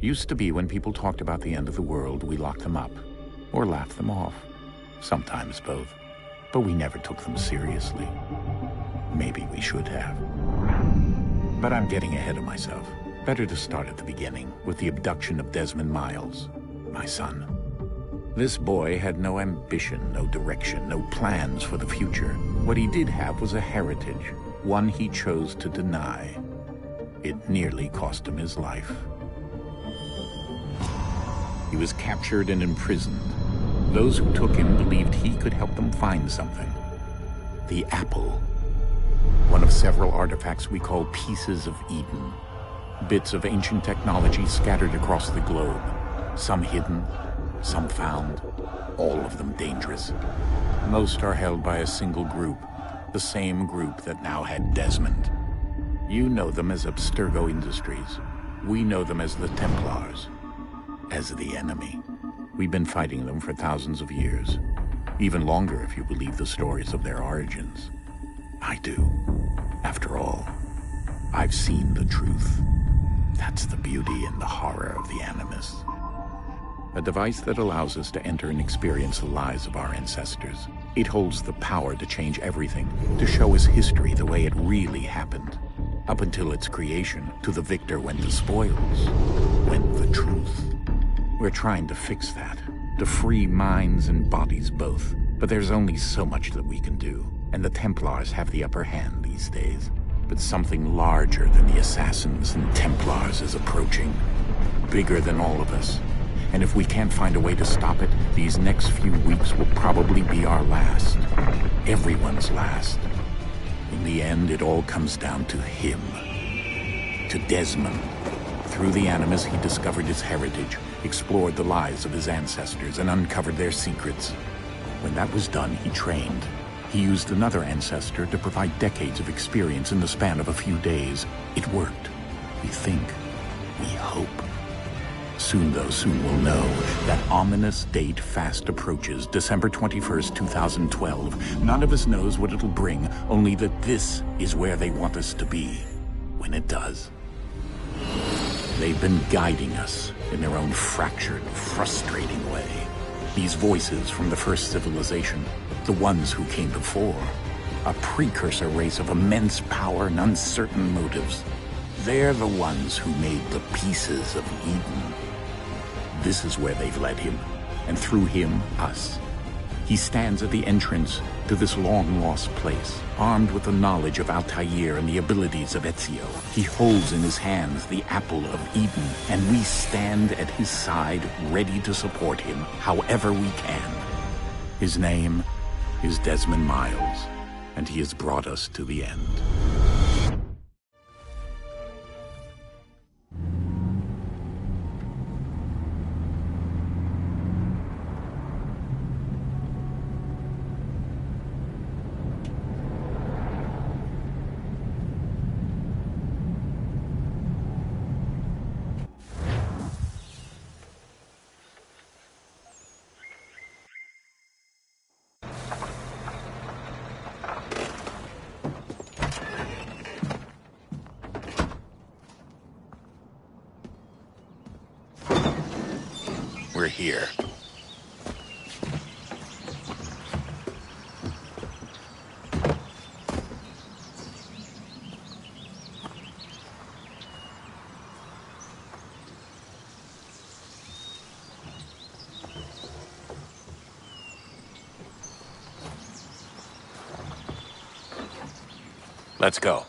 Used to be when people talked about the end of the world, we locked them up, or laughed them off. Sometimes both. But we never took them seriously. Maybe we should have. But I'm getting ahead of myself. Better to start at the beginning, with the abduction of Desmond Miles, my son. This boy had no ambition, no direction, no plans for the future. What he did have was a heritage, one he chose to deny. It nearly cost him his life. He was captured and imprisoned. Those who took him believed he could help them find something. The apple. One of several artifacts we call Pieces of Eden. Bits of ancient technology scattered across the globe. Some hidden, some found, all of them dangerous. Most are held by a single group, the same group that now had Desmond. You know them as Abstergo Industries. We know them as the Templars, as the enemy. We've been fighting them for thousands of years, even longer if you believe the stories of their origins. I do. After all, I've seen the truth. That's the beauty and the horror of the Animus. A device that allows us to enter and experience the lives of our ancestors. It holds the power to change everything, to show us history the way it really happened. Up until its creation, to the victor went the spoils, went the truth. We're trying to fix that, to free minds and bodies both. But there's only so much that we can do, and the Templars have the upper hand these days. But something larger than the Assassins and Templars is approaching, bigger than all of us. And if we can't find a way to stop it, these next few weeks will probably be our last. Everyone's last. In the end, it all comes down to him. To Desmond. Through the Animus, he discovered his heritage, explored the lives of his ancestors, and uncovered their secrets. When that was done, he trained. He used another ancestor to provide decades of experience in the span of a few days. It worked. We think. We hope. Soon, though, soon we'll know. That ominous date fast approaches, December 21st, 2012. None of us knows what it'll bring, only that this is where they want us to be, when it does. They've been guiding us in their own fractured, frustrating way. These voices from the first civilization, the ones who came before, a precursor race of immense power and uncertain motives. They're the ones who made the Pieces of Eden. This is where they've led him, and through him, us. He stands at the entrance to this long-lost place, armed with the knowledge of Altair and the abilities of Ezio. He holds in his hands the Apple of Eden, and we stand at his side, ready to support him however we can. His name is Desmond Miles, and he has brought us to the end. We're here. Let's go.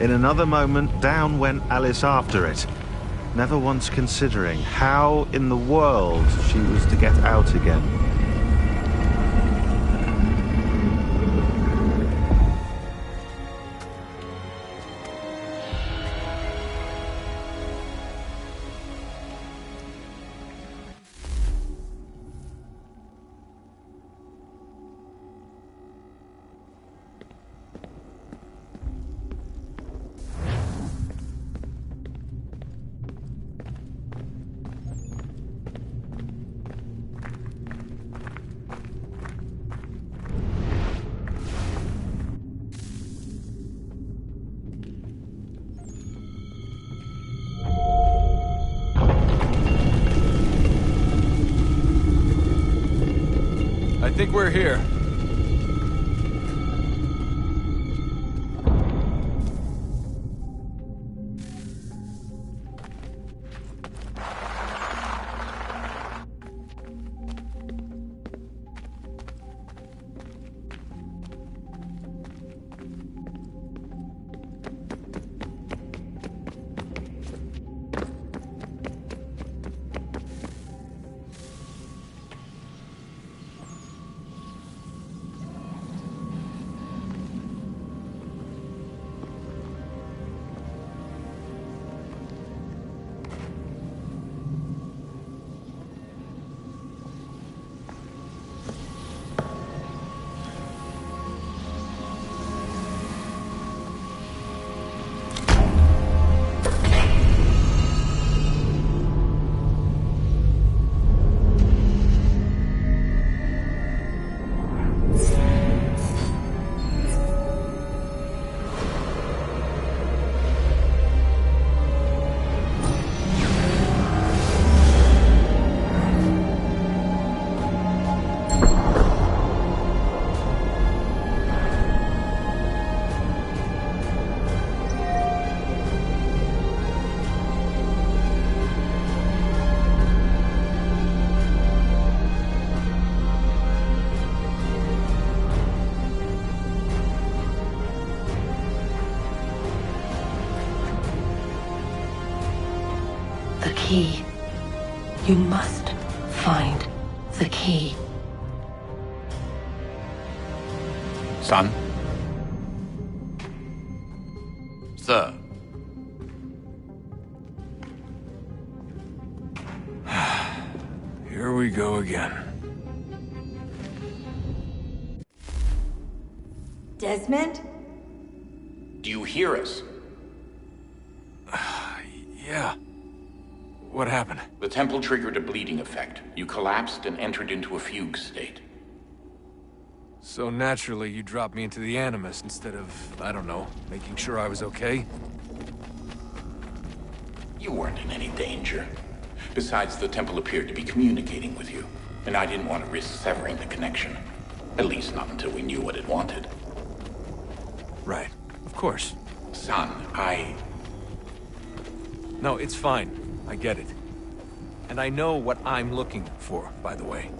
In another moment, down went Alice after it, never once considering how in the world she was to get out again. I think we're here. The key. You must find the key. Son? Sir. Here we go again. Desmond? Do you hear us? Yeah. What happened? The temple triggered a bleeding effect. You collapsed and entered into a fugue state. So naturally, you dropped me into the Animus instead of, I don't know, making sure I was okay? You weren't in any danger. Besides, the temple appeared to be communicating with you, and I didn't want to risk severing the connection. At least not until we knew what it wanted. Right. Of course. Son, No, it's fine. I get it. And I know what I'm looking for, by the way.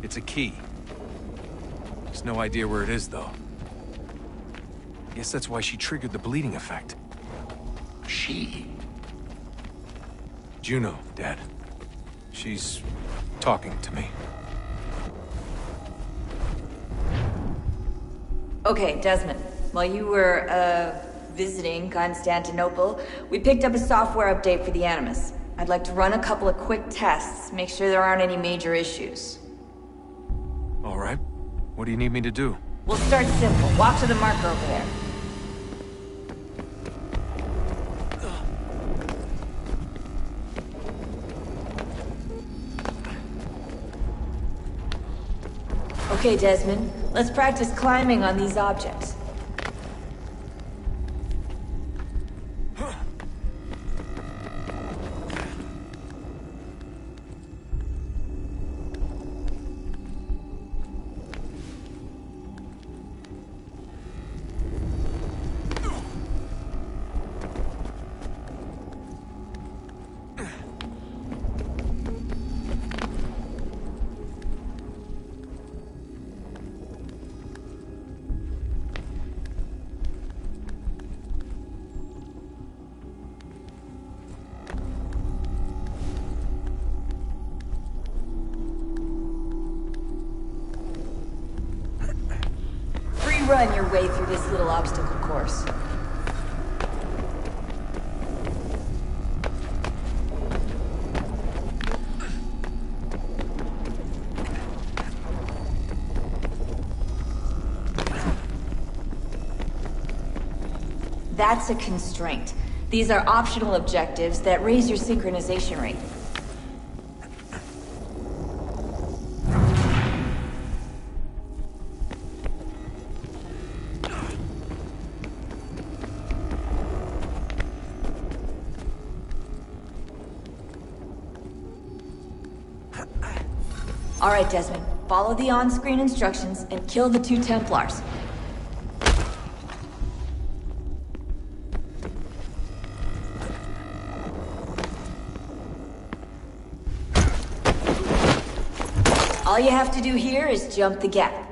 It's a key. Just no idea where it is, though. Guess that's why she triggered the bleeding effect. She? Juno, Dad. She's talking to me. Okay, Desmond. While you were, visiting Constantinople, we picked up a software update for the Animus. I'd like to run a couple of quick tests, make sure there aren't any major issues. All right. What do you need me to do? We'll start simple. Walk to the marker over there. Okay, Desmond. Let's practice climbing on these objects. run your way through this little obstacle course. That's a constraint. These are optional objectives that raise your synchronization rate. All right, Desmond. Follow the on-screen instructions and kill the 2 Templars. All you have to do here is jump the gap.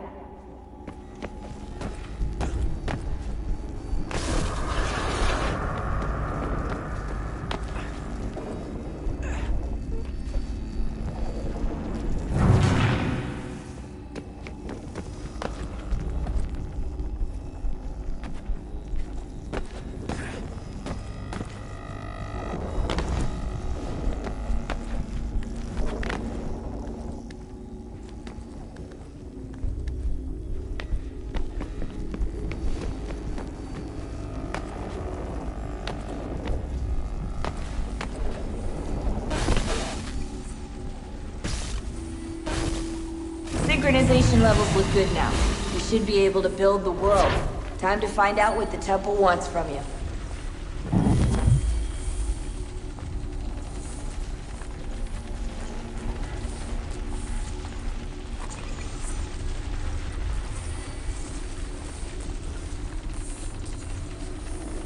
Synchronization levels look good now. You should be able to build the world. Time to find out what the temple wants from you.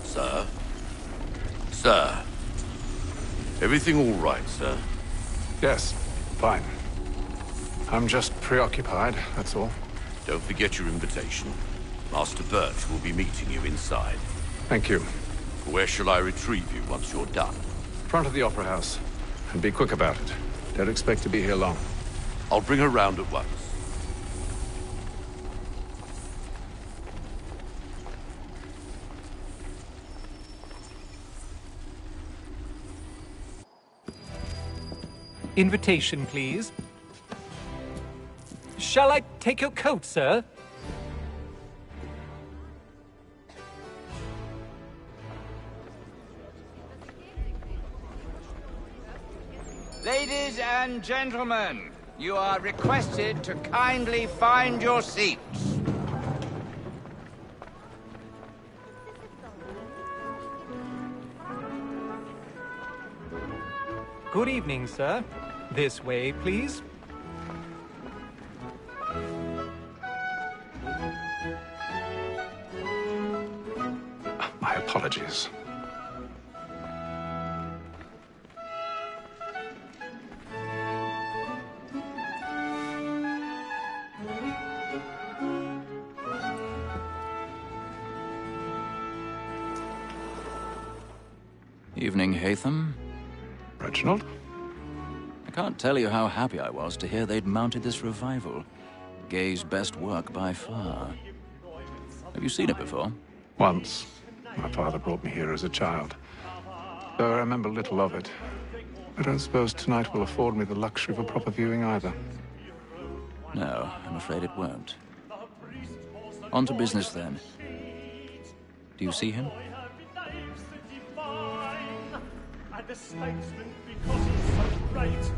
Sir? Sir? Everything all right, sir? Yes, fine. I'm just preoccupied, that's all. Don't forget your invitation. Master Birch will be meeting you inside. Thank you. Where shall I retrieve you once you're done? Front of the Opera House. And be quick about it. Don't expect to be here long. I'll bring her round at once. Invitation, please. Shall I take your coat, sir? Ladies and gentlemen, you are requested to kindly find your seats. Good evening, sir. This way, please. My apologies. Evening, Haytham. Reginald? I can't tell you how happy I was to hear they'd mounted this revival. Gay's best work by far. Have you seen it before? Once. My father brought me here as a child. Though I remember little of it. I don't suppose tonight will afford me the luxury of a proper viewing either. No, I'm afraid it won't. On to business then. Do you see him? The statesman, because he's so great,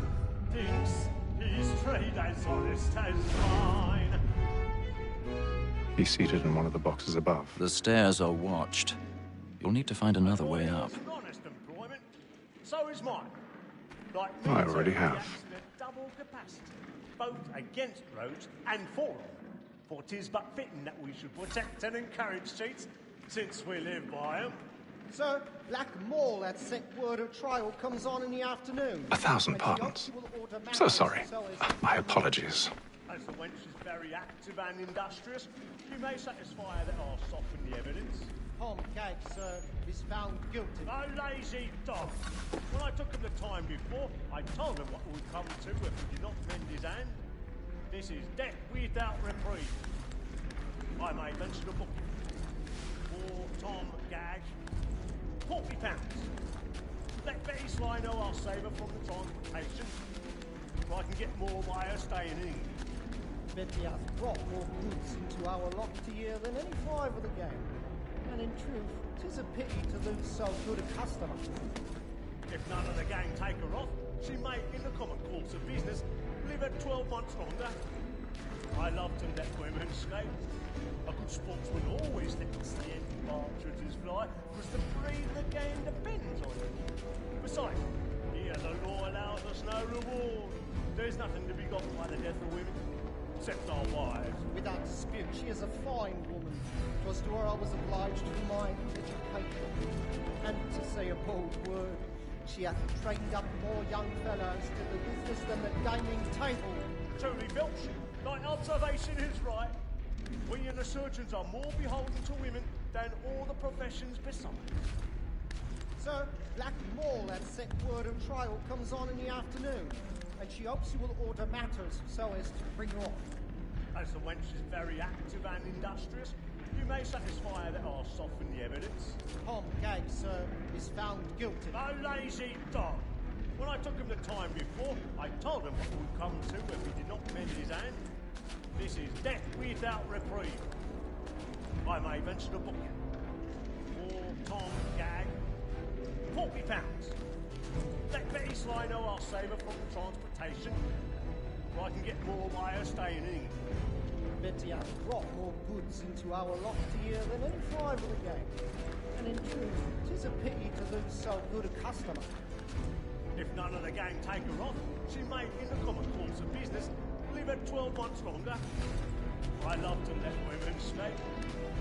thinks his trade as honest as mine. He's seated in one of the boxes above. The stairs are watched. You'll need to find another way up. Honest employment. So is mine. Like I already have. Double capacity, both against roads and for them. For 'tis but fitting that we should protect and encourage cheats, since we live by them. Sir, Black Mall at set word of trial comes on in the afternoon. 1,000 pardons. So sorry. My apologies. As the wench is very active and industrious, she may satisfy that I'll soften the evidence. Tom Cagg, sir, is found guilty. No lazy dog. When I took him the time before, I told him what would come to if he did not mend his hand. This is death without reprieve. I may venture to book for Tom Gag. £40. Let Betty Sly know I'll save her from the transportation, so I can get more by her staying in England. Betty has brought more goods into our locked year than any five of the game. And in truth, 'tis a pity to lose so good a customer. If none of the gang take her off, she may, in the common course of business, live at 12 months longer. I love to let women escape. A good sportsman always lets the empty partridges fly, because the breed of the game depends on it. Besides, here the law allows us no reward. There's nothing to be got by the death of women, except our wives. Without dispute, she is a fine woman. 'Twas to her I was obliged for my education. And to say a bold word, she hath trained up more young fellows to the business than the gaming table. Truly, Belch, thy observation is right. We and the surgeons are more beholden to women than all the professions besides. Sir, Black Mall has set word of trial comes on in the afternoon, and she hopes you will order matters so as to bring her off. As the wench is very active and industrious, you may satisfy her that I'll soften the evidence. Tom Gag, sir, is found guilty. A lazy dog! When I took him the time before, I told him what would come to if he did not mend his hand. This is death without reprieve. I may venture to book you. For Tom Gag, £40. Let Betty Sly know I'll save her from the transportation, so I can get more by her staying in England. Betty has brought more goods into our locked year than any five of the game. And in truth, 'tis a pity to lose so good a customer. If none of the gang take her off, she may, in the common course of business, live at 12 months longer. I love to let women escape.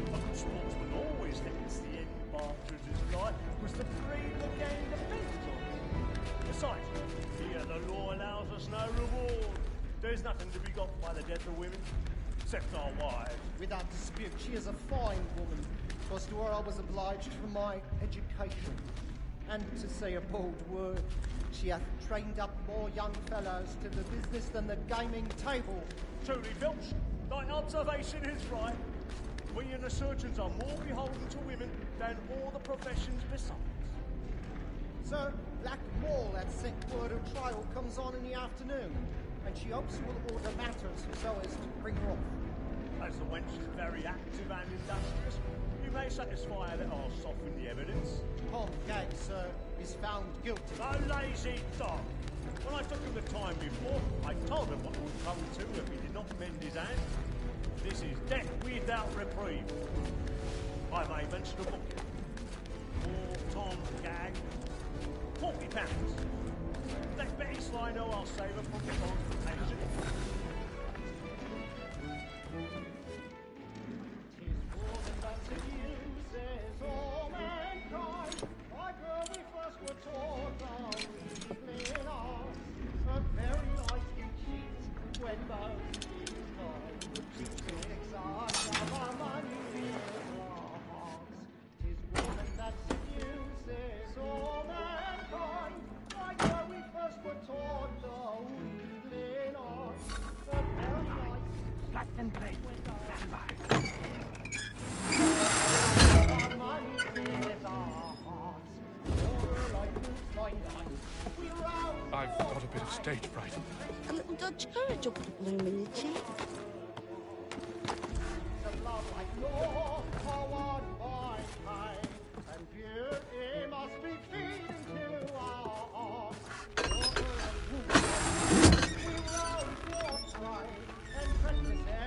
A good sportsman always lets the end partridges fly, because the breed of the game depends on it. Besides, here the law allows us no reward. There's nothing to be got by the death of women, except our wives. Without dispute, she is a fine woman. 'Twas to her I was obliged for my education. And to say a bold word, she hath trained up more young fellows to the business than the gaming table. Truly, Filch, thy observation is right. We and the surgeons are more beholden to women than all the professions besides. Sir, Black Mall has set word of trial comes on in the afternoon, and she hopes you will order matters so as to bring her off. As the wench is very active and industrious, you may satisfy her that I'll soften the evidence. Tom Gag, sir, is found guilty. A lazy dog! When I took him the time before, I told him what would come to if he did not mend his hand. This is death without reprieve. I may venture to book you. For Tom Gag, £40. Let Betty Sly know I'll save her from the transportation. I've got a bit of stage fright. A little Dutch courage will put a bloom in your cheek.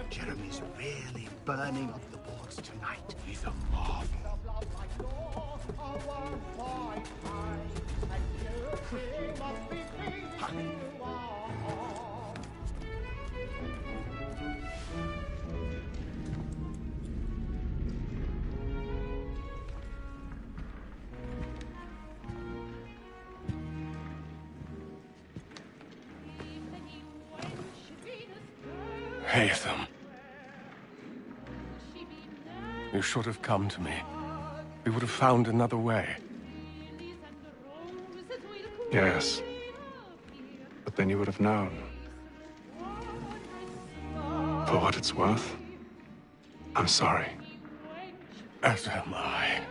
Jeremy's really burning up the boards tonight. He's a marvel. Haytham. You should have come to me. We would have found another way. Yes. But then you would have known. For what it's worth, I'm sorry. As am I.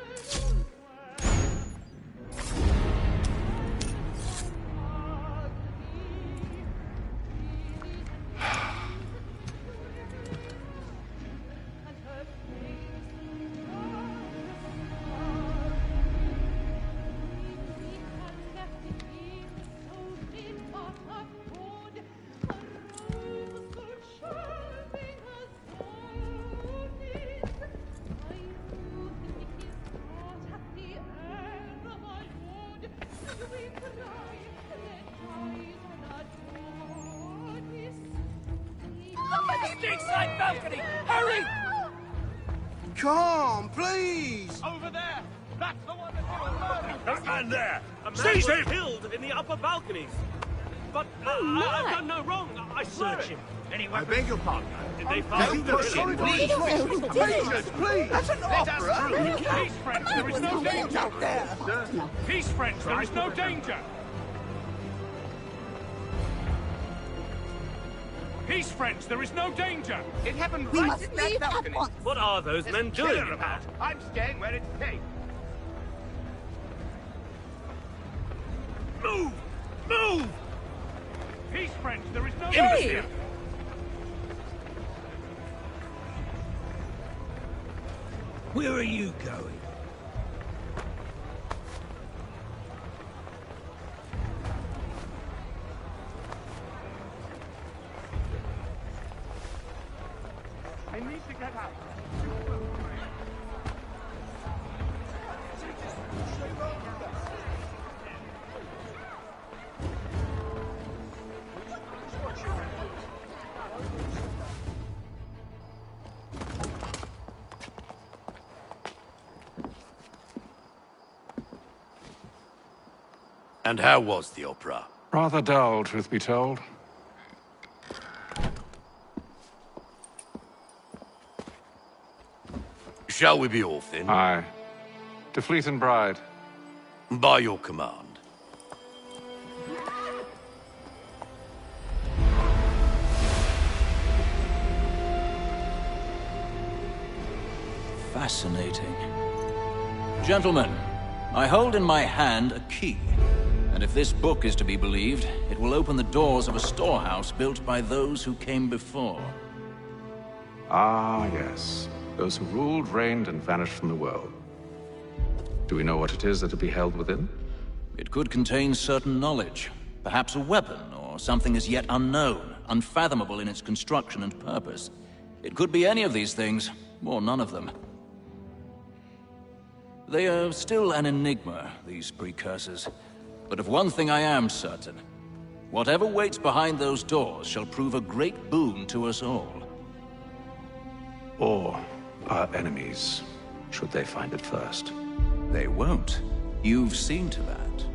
Stateside balcony! Hurry! Come, please! Over there! That's the one that That man there! A man Seize was him! killed in the upper balconies. But I've done no wrong. I swear it. Anyway, I beg your pardon. Did they find the Sorry, please? please! That's an opera! Peace, friends, there is no danger. Peace, friends, there is no danger. Peace, friends, there is no danger. It happened We right must in that leave at balcony. once. What are those There's men a doing killer in about. that? I'm staying where it's safe. Move! Move! Peace, friends, there is no Hey! danger. Where are you going? I need to get out. And how was the opera? Rather dull, truth be told. Shall we be off then? Aye. To Fleet and Bride. By your command. Fascinating. Gentlemen, I hold in my hand a key. And if this book is to be believed, it will open the doors of a storehouse built by those who came before. Ah, yes. Those who ruled, reigned, and vanished from the world. Do we know what it is that will be held within? It could contain certain knowledge. Perhaps a weapon, or something as yet unknown, unfathomable in its construction and purpose. It could be any of these things, or none of them. They are still an enigma, these precursors. But of one thing I am certain. Whatever waits behind those doors shall prove a great boon to us all. Or our enemies, should they find it first. They won't. You've seen to that.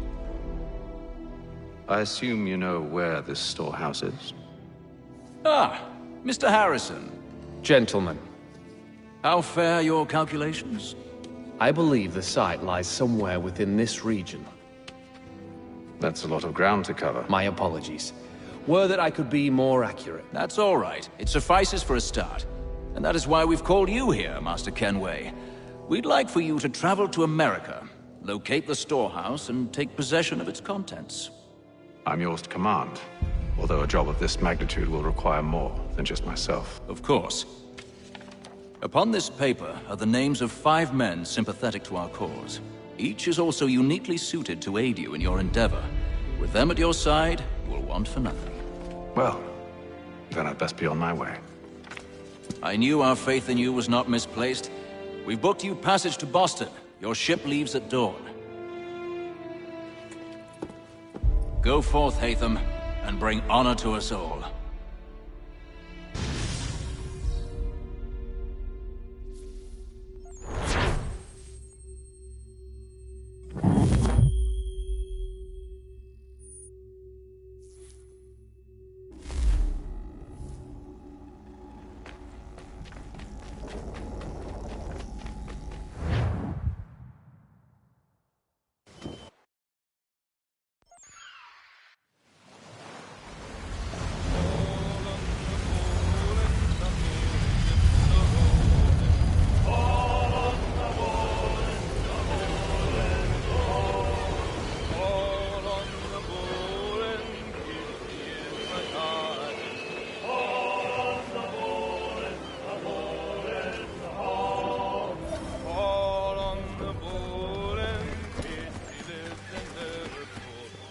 I assume you know where this storehouse is? Ah, Mr. Harrison. Gentlemen, How fare your calculations? I believe the site lies somewhere within this region. That's a lot of ground to cover. My apologies. Were that I could be more accurate. That's all right. It suffices for a start. And that is why we've called you here, Master Kenway. We'd like for you to travel to America, locate the storehouse, and take possession of its contents. I'm yours to command, although a job of this magnitude will require more than just myself. Of course. Upon this paper are the names of 5 men sympathetic to our cause. Each is also uniquely suited to aid you in your endeavor. With them at your side, you will want for nothing. Well, then I'd best be on my way. I knew our faith in you was not misplaced. We've booked you passage to Boston. Your ship leaves at dawn. Go forth, Hatham, and bring honor to us all.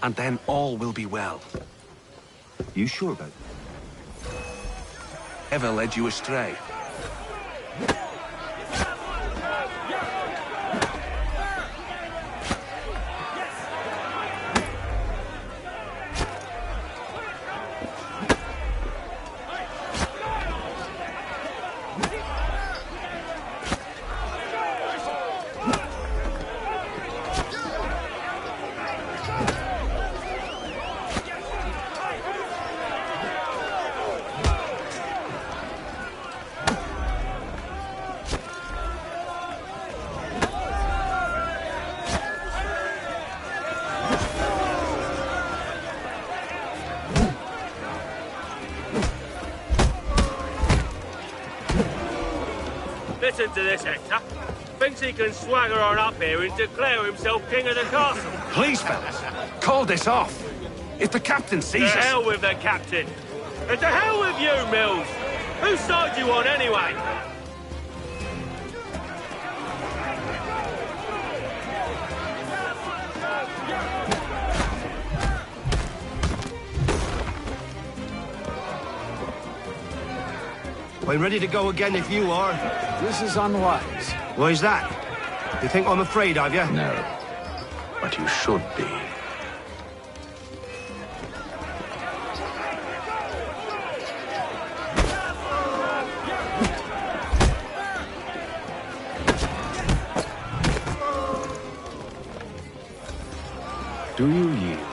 and then all will be well. You sure about that? Ever led you astray? Listen to this, Hector. Thinks he can swagger on up here and declare himself king of the castle. Please, fellas, call this off. If the captain sees us... To hell with the captain. And to hell with you, Mills. Whose side you on, anyway? I'm ready to go again if you are. This is unwise. Why is that? You think I'm afraid of you? No. But you should be. Do you yield?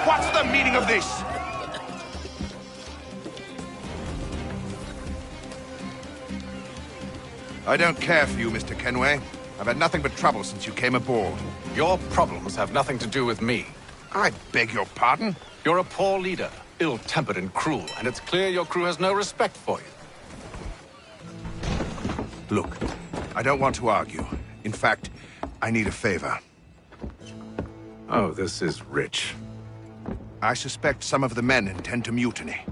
What's the meaning of this? I don't care for you, Mr. Kenway. I've had nothing but trouble since you came aboard. Your problems have nothing to do with me. I beg your pardon? You're a poor leader, ill-tempered and cruel, and it's clear your crew has no respect for you. Look, I don't want to argue. In fact, I need a favor. Oh, this is rich. I suspect some of the men intend to mutiny.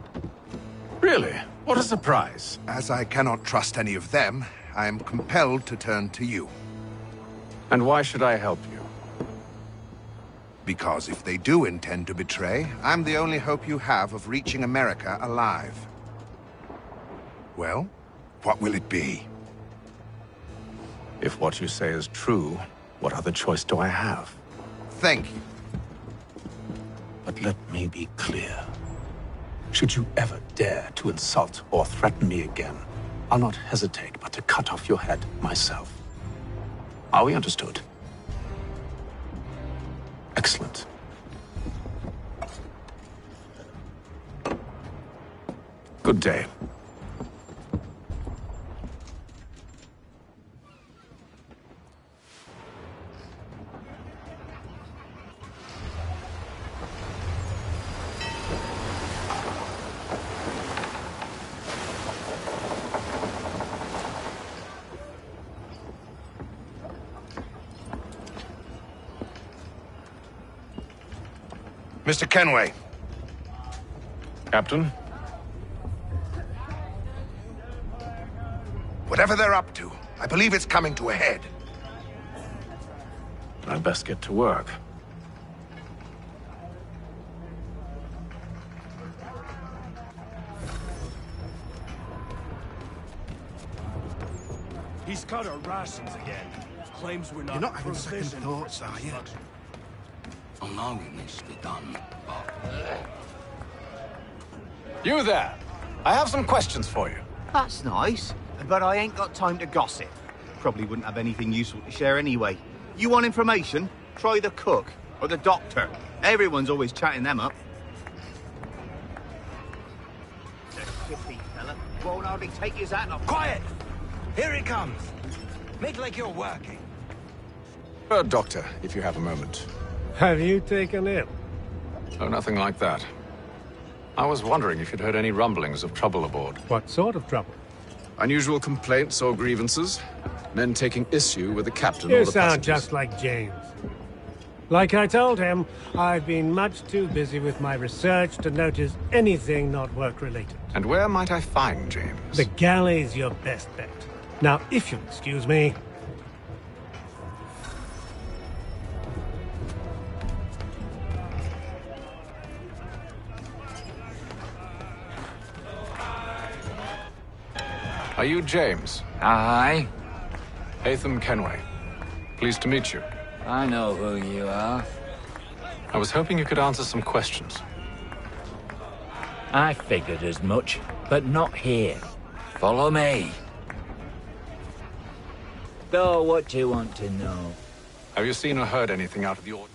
Really? What a surprise. As I cannot trust any of them, I am compelled to turn to you. And why should I help you? Because if they do intend to betray, I'm the only hope you have of reaching America alive. Well, what will it be? If what you say is true, what other choice do I have? Thank you. But let me be clear. Should you ever dare to insult or threaten me again, I'll not hesitate but to cut off your head myself. Are we understood? Excellent. Good day. Mr. Kenway. Captain? Whatever they're up to, I believe it's coming to a head. I'd best get to work. He's cut our rations again. Claims we're not. You're not having second provisioned thoughts, for are you? construction. Allowing this to be done. You there! I have some questions for you. That's nice, but I ain't got time to gossip. Probably wouldn't have anything useful to share anyway. You want information? Try the cook or the doctor. Everyone's always chatting them up. That 50 fella won't hardly take his hat off. Quiet! Here he comes. Make like you're working. Doctor, if you have a moment. Have you taken it? Oh, nothing like that. I was wondering if you'd heard any rumblings of trouble aboard. What sort of trouble? Unusual complaints or grievances? Men taking issue with the captain You or the sound passengers? just like James. Like I told him, I've been much too busy with my research to notice anything not work-related. And where might I find James? The galley's your best bet. Now, if you'll excuse me... Are you James? Aye. Haytham Kenway. Pleased to meet you. I know who you are. I was hoping you could answer some questions. I figured as much, but not here. Follow me. So, what do you want to know? Have you seen or heard anything out of the ordinary?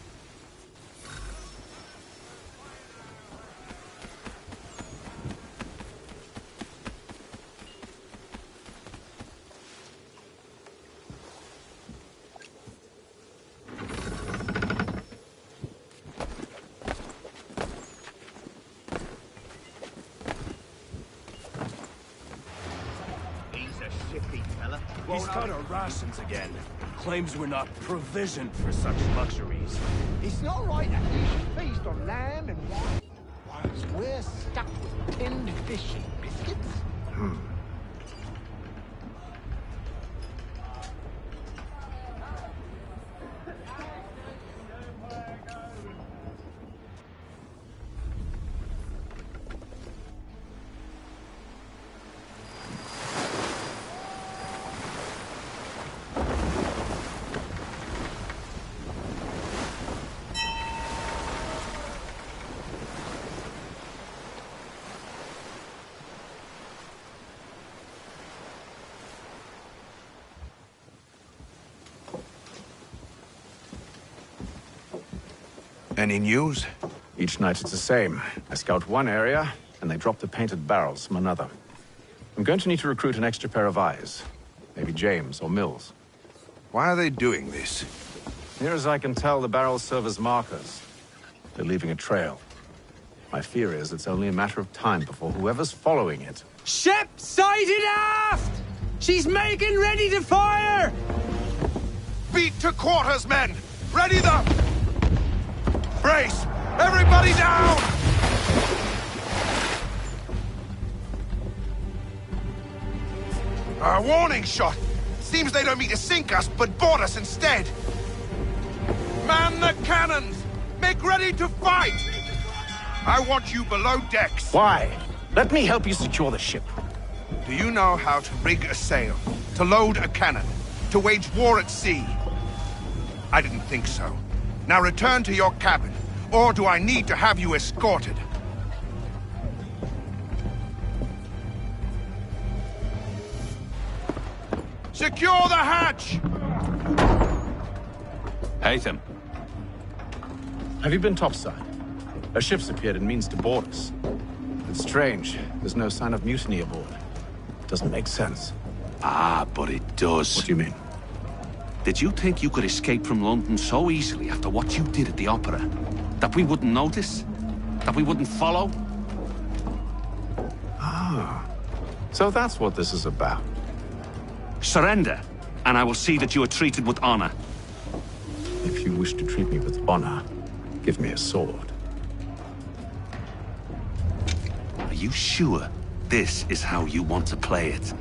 He's cut our rations again. Claims we're not provisioned for such luxuries. It's not right that we should feast on lamb and wine whilst we're stuck with tinned fish and biscuits. Any news? Each night it's the same. I scout one area, and they drop the painted barrels from another. I'm going to need to recruit an extra pair of eyes. Maybe James or Mills. Why are they doing this? Near as I can tell, the barrels serve as markers. They're leaving a trail. My fear is it's only a matter of time before whoever's following it... Ship sighted aft! She's making ready to fire! Beat to quarters, men! Ready the... Brace! Everybody down! A warning shot! Seems they don't mean to sink us, but board us instead! Man the cannons! Make ready to fight! I want you below decks! Why? Let me help you secure the ship. Do you know how to rig a sail? To load a cannon? To wage war at sea? I didn't think so. Now return to your cabin, or do I need to have you escorted? Secure the hatch! Haytham. Have you been topside? A ship's appeared and means to board us. It's strange. There's no sign of mutiny aboard. Doesn't make sense. Ah, but it does. What do you mean? Did you think you could escape from London so easily after what you did at the Opera? That we wouldn't notice? That we wouldn't follow? Ah. So that's what this is about. Surrender, and I will see that you are treated with honor. If you wish to treat me with honor, give me a sword. Are you sure this is how you want to play it?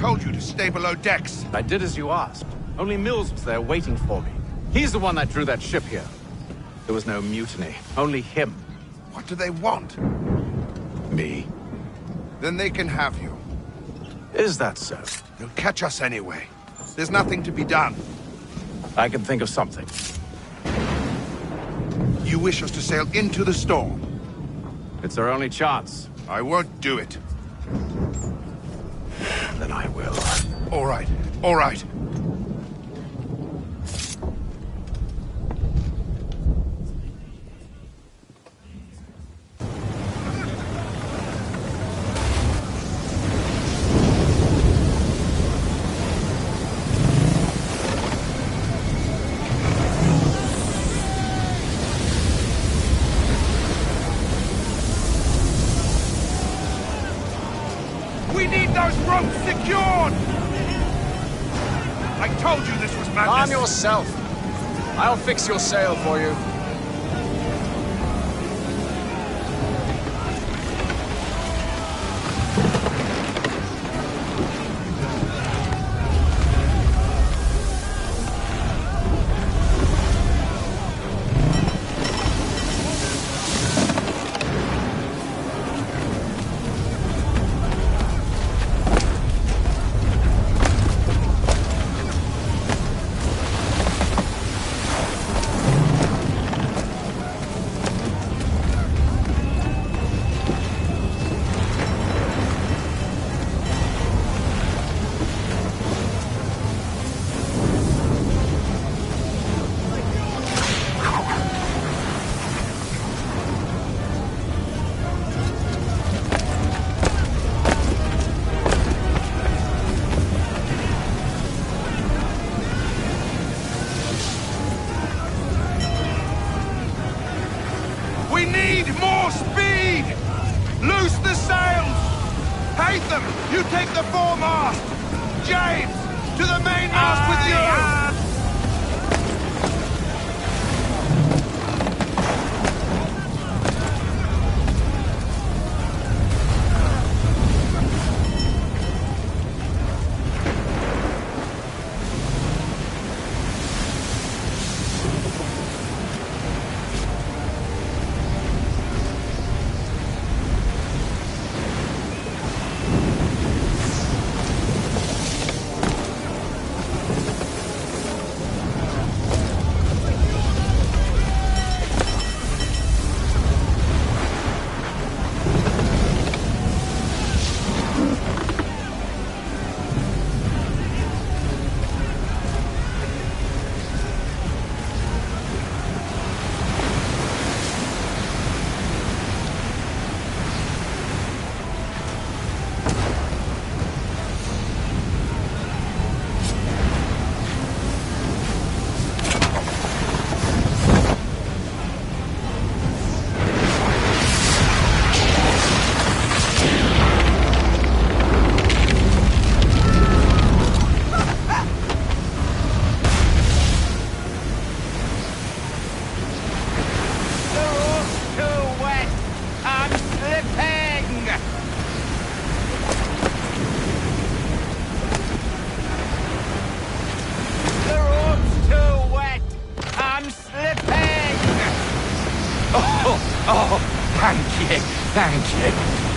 told you to stay below decks. I did as you asked. Only Mills was there waiting for me. He's the one that drew that ship here. There was no mutiny, only him. What do they want? Me. Then they can have you. Is that so? They'll catch us anyway. There's nothing to be done. I can think of something. You wish us to sail into the storm? It's our only chance. I won't do it. Then I will. All right, all right. We need those ropes secured! I told you this was madness! Calm yourself. I'll fix your sail for you. We need more speed! Loose the sails! Haytham, you take the foremast! James, to the mainmast with you! Oh, thank you.